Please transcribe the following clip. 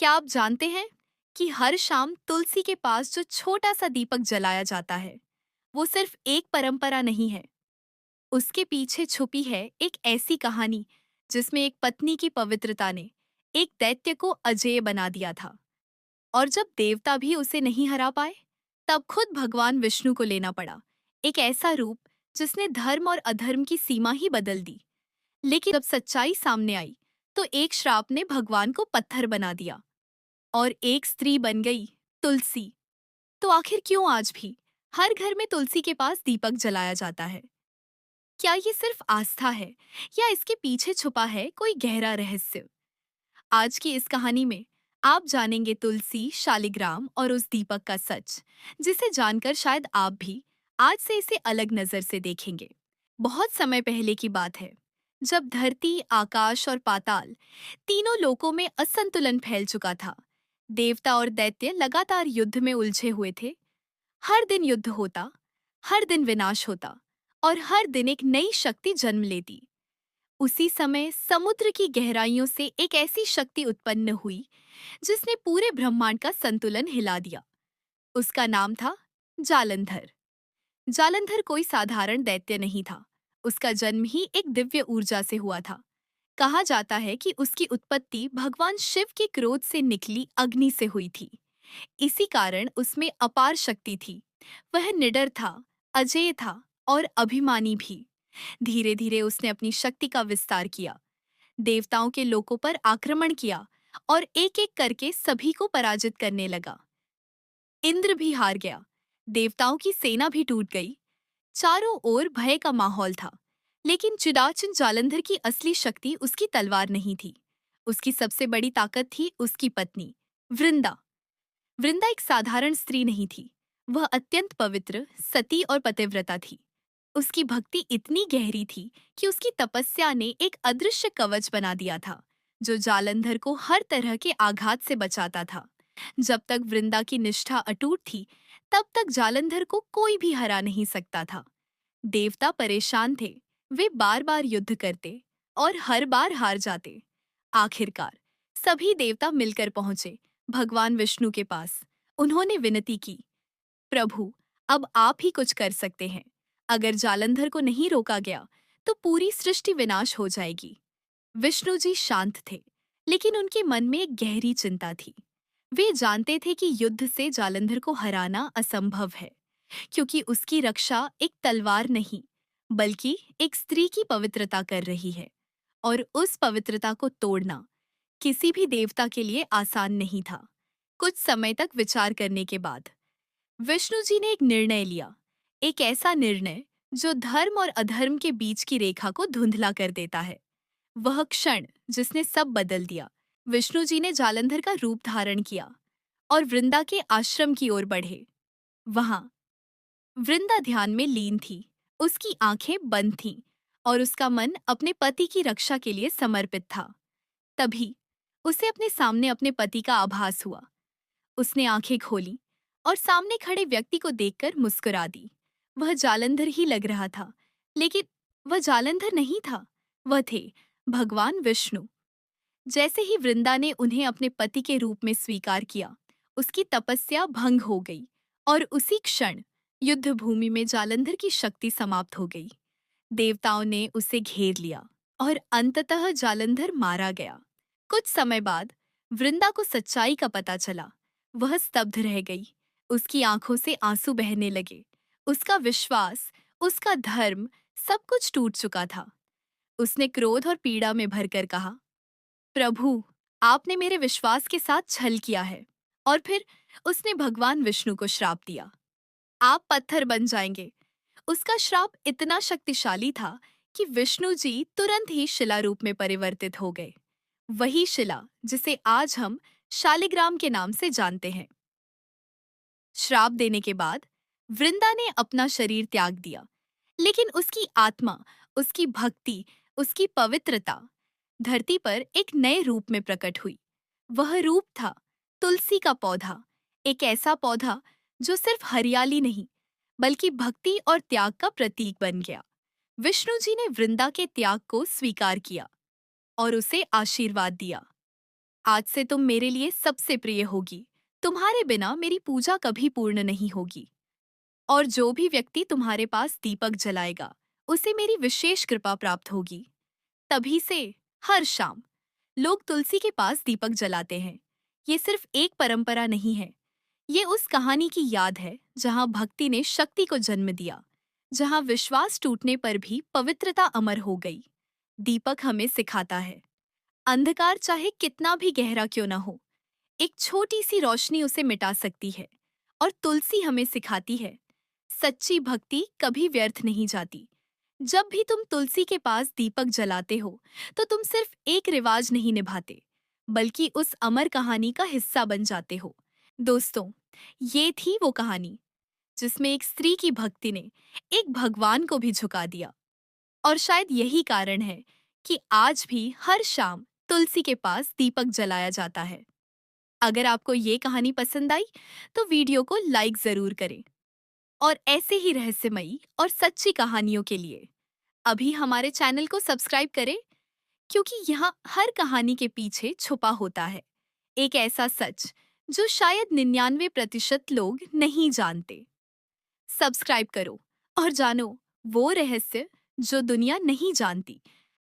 क्या आप जानते हैं कि हर शाम तुलसी के पास जो छोटा सा दीपक जलाया जाता है, वो सिर्फ एक परंपरा नहीं है। उसके पीछे छुपी है एक ऐसी कहानी जिसमें एक पत्नी की पवित्रता ने एक दैत्य को अजेय बना दिया था। और जब देवता भी उसे नहीं हरा पाए, तब खुद भगवान विष्णु को लेना पड़ा। एक ऐसा रूप जिसने धर्म और अधर्म की सीमा ही बदल दी। लेकिन जब सच्चाई सामने आई, तो एक श्राप ने भगवान को पत्थर बना दिया और एक स्त्री बन गई तुलसी। तो आखिर क्यों आज भी हर घर में तुलसी के पास दीपक जलाया जाता है? क्या ये सिर्फ आस्था है या इसके पीछे छुपा है कोई गहरा रहस्य? आज की इस कहानी में आप जानेंगे तुलसी, शालिग्राम और उस दीपक का सच, जिसे जानकर शायद आप भी आज से इसे अलग नजर से देखेंगे। बहुत समय पहले की बात है, जब धरती, आकाश और पाताल तीनों लोकों में असंतुलन फैल चुका था। देवता और दैत्य लगातार युद्ध में उलझे हुए थे। हर दिन युद्ध होता, हर दिन विनाश होता और हर दिन एक नई शक्ति जन्म लेती। उसी समय समुद्र की गहराइयों से एक ऐसी शक्ति उत्पन्न हुई जिसने पूरे ब्रह्मांड का संतुलन हिला दिया। उसका नाम था जालंधर। जालंधर कोई साधारण दैत्य नहीं था। उसका जन्म ही एक दिव्य ऊर्जा से हुआ था। कहा जाता है कि उसकी उत्पत्ति भगवान शिव के क्रोध से निकली अग्नि से हुई थी। इसी कारण उसमें अपार शक्ति थी। वह निडर था, अजेय था और अभिमानी भी। धीरे धीरे उसने अपनी शक्ति का विस्तार किया, देवताओं के लोकों पर आक्रमण किया और एक एक करके सभी को पराजित करने लगा। इंद्र भी हार गया, देवताओं की सेना भी टूट गई। चारों ओर भय का माहौल था। लेकिन चिराचन जालंधर की असली शक्ति उसकी तलवार नहीं थी। उसकी सबसे बड़ी ताकत थी उसकी पत्नी वृंदा। वृंदा एक साधारण स्त्री नहीं थी। वह अत्यंत पवित्र, सती और पतिव्रता थी। उसकी भक्ति इतनी गहरी थी कि उसकी तपस्या ने एक अदृश्य कवच बना दिया था, जो जालंधर को हर तरह के आघात से बचाता था। जब तक वृंदा की निष्ठा अटूट थी, तब तक जालंधर को कोई भी हरा नहीं सकता था। देवता परेशान थे। वे बार बार युद्ध करते और हर बार हार जाते। आखिरकार सभी देवता मिलकर पहुंचे भगवान विष्णु के पास। उन्होंने विनती की, प्रभु, अब आप ही कुछ कर सकते हैं। अगर जालंधर को नहीं रोका गया, तो पूरी सृष्टि विनाश हो जाएगी। विष्णु जी शांत थे, लेकिन उनके मन में एक गहरी चिंता थी। वे जानते थे कि युद्ध से जालंधर को हराना असंभव है, क्योंकि उसकी रक्षा एक तलवार नहीं, बल्कि एक स्त्री की पवित्रता कर रही है। और उस पवित्रता को तोड़ना किसी भी देवता के लिए आसान नहीं था। कुछ समय तक विचार करने के बाद विष्णु जी ने एक निर्णय लिया। एक ऐसा निर्णय जो धर्म और अधर्म के बीच की रेखा को धुंधला कर देता है। वह क्षण जिसने सब बदल दिया। विष्णु जी ने जालंधर का रूप धारण किया और वृंदा के आश्रम की ओर बढ़े। वहां वृंदा ध्यान में लीन थी। उसकी आंखें बंद थीं और उसका मन अपने पति की रक्षा के लिए समर्पित था। तभी उसे अपने सामने अपने पति का आभास हुआ। उसने आंखें खोली और सामने खड़े व्यक्ति को देखकर मुस्कुरा दी। वह जालंधर ही लग रहा था, लेकिन वह जालंधर नहीं था। वह थे भगवान विष्णु। जैसे ही वृंदा ने उन्हें अपने पति के रूप में स्वीकार किया, उसकी तपस्या भंग हो गई और उसी क्षण युद्ध भूमि में जालंधर की शक्ति समाप्त हो गई। देवताओं ने उसे घेर लिया और अंततः जालंधर मारा गया। कुछ समय बाद वृंदा को सच्चाई का पता चला। वह स्तब्ध रह गई। उसकी आंखों से आंसू बहने लगे। उसका विश्वास, उसका धर्म, सब कुछ टूट चुका था। उसने क्रोध और पीड़ा में भरकर कहा, प्रभु, आपने मेरे विश्वास के साथ छल किया है। और फिर उसने भगवान विष्णु को श्राप दिया, आप पत्थर बन जाएंगे। उसका श्राप इतना शक्तिशाली था कि विष्णु जी तुरंत ही शिला रूप में परिवर्तित हो गए। वही शिला जिसे आज हम शालिग्राम के नाम से जानते हैं। श्राप देने के बाद वृंदा ने अपना शरीर त्याग दिया, लेकिन उसकी आत्मा, उसकी भक्ति, उसकी पवित्रता धरती पर एक नए रूप में प्रकट हुई। वह रूप था तुलसी का पौधा। एक ऐसा पौधा जो सिर्फ हरियाली नहीं, बल्कि भक्ति और त्याग का प्रतीक बन गया। विष्णु जी ने वृंदा के त्याग को स्वीकार किया और उसे आशीर्वाद दिया। आज से तुम मेरे लिए सबसे प्रिय होगी। तुम्हारे बिना मेरी पूजा कभी पूर्ण नहीं होगी। और जो भी व्यक्ति तुम्हारे पास दीपक जलाएगा, उसे मेरी विशेष कृपा प्राप्त होगी। तभी से हर शाम लोग तुलसी के पास दीपक जलाते हैं। ये सिर्फ एक परंपरा नहीं है, ये उस कहानी की याद है जहां भक्ति ने शक्ति को जन्म दिया, जहां विश्वास टूटने पर भी पवित्रता अमर हो गई। दीपक हमें सिखाता है, अंधकार चाहे कितना भी गहरा क्यों न हो, एक छोटी सी रोशनी उसे मिटा सकती है। और तुलसी हमें सिखाती है, सच्ची भक्ति कभी व्यर्थ नहीं जाती। जब भी तुम तुलसी के पास दीपक जलाते हो, तो तुम सिर्फ एक रिवाज नहीं निभाते, बल्कि उस अमर कहानी का हिस्सा बन जाते हो। दोस्तों, ये थी वो कहानी जिसमें एक स्त्री की भक्ति ने एक भगवान को भी झुका दिया। और शायद यही कारण है कि आज भी हर शाम तुलसी के पास दीपक जलाया जाता है। अगर आपको ये कहानी पसंद आई, तो वीडियो को लाइक जरूर करें। और ऐसे ही रहस्यमयी और सच्ची कहानियों के लिए अभी हमारे चैनल को सब्सक्राइब करें, क्योंकि यहाँ हर कहानी के पीछे छुपा होता है एक ऐसा सच जो शायद 99% लोग नहीं जानते। सब्सक्राइब करो और जानो वो रहस्य जो दुनिया नहीं जानती।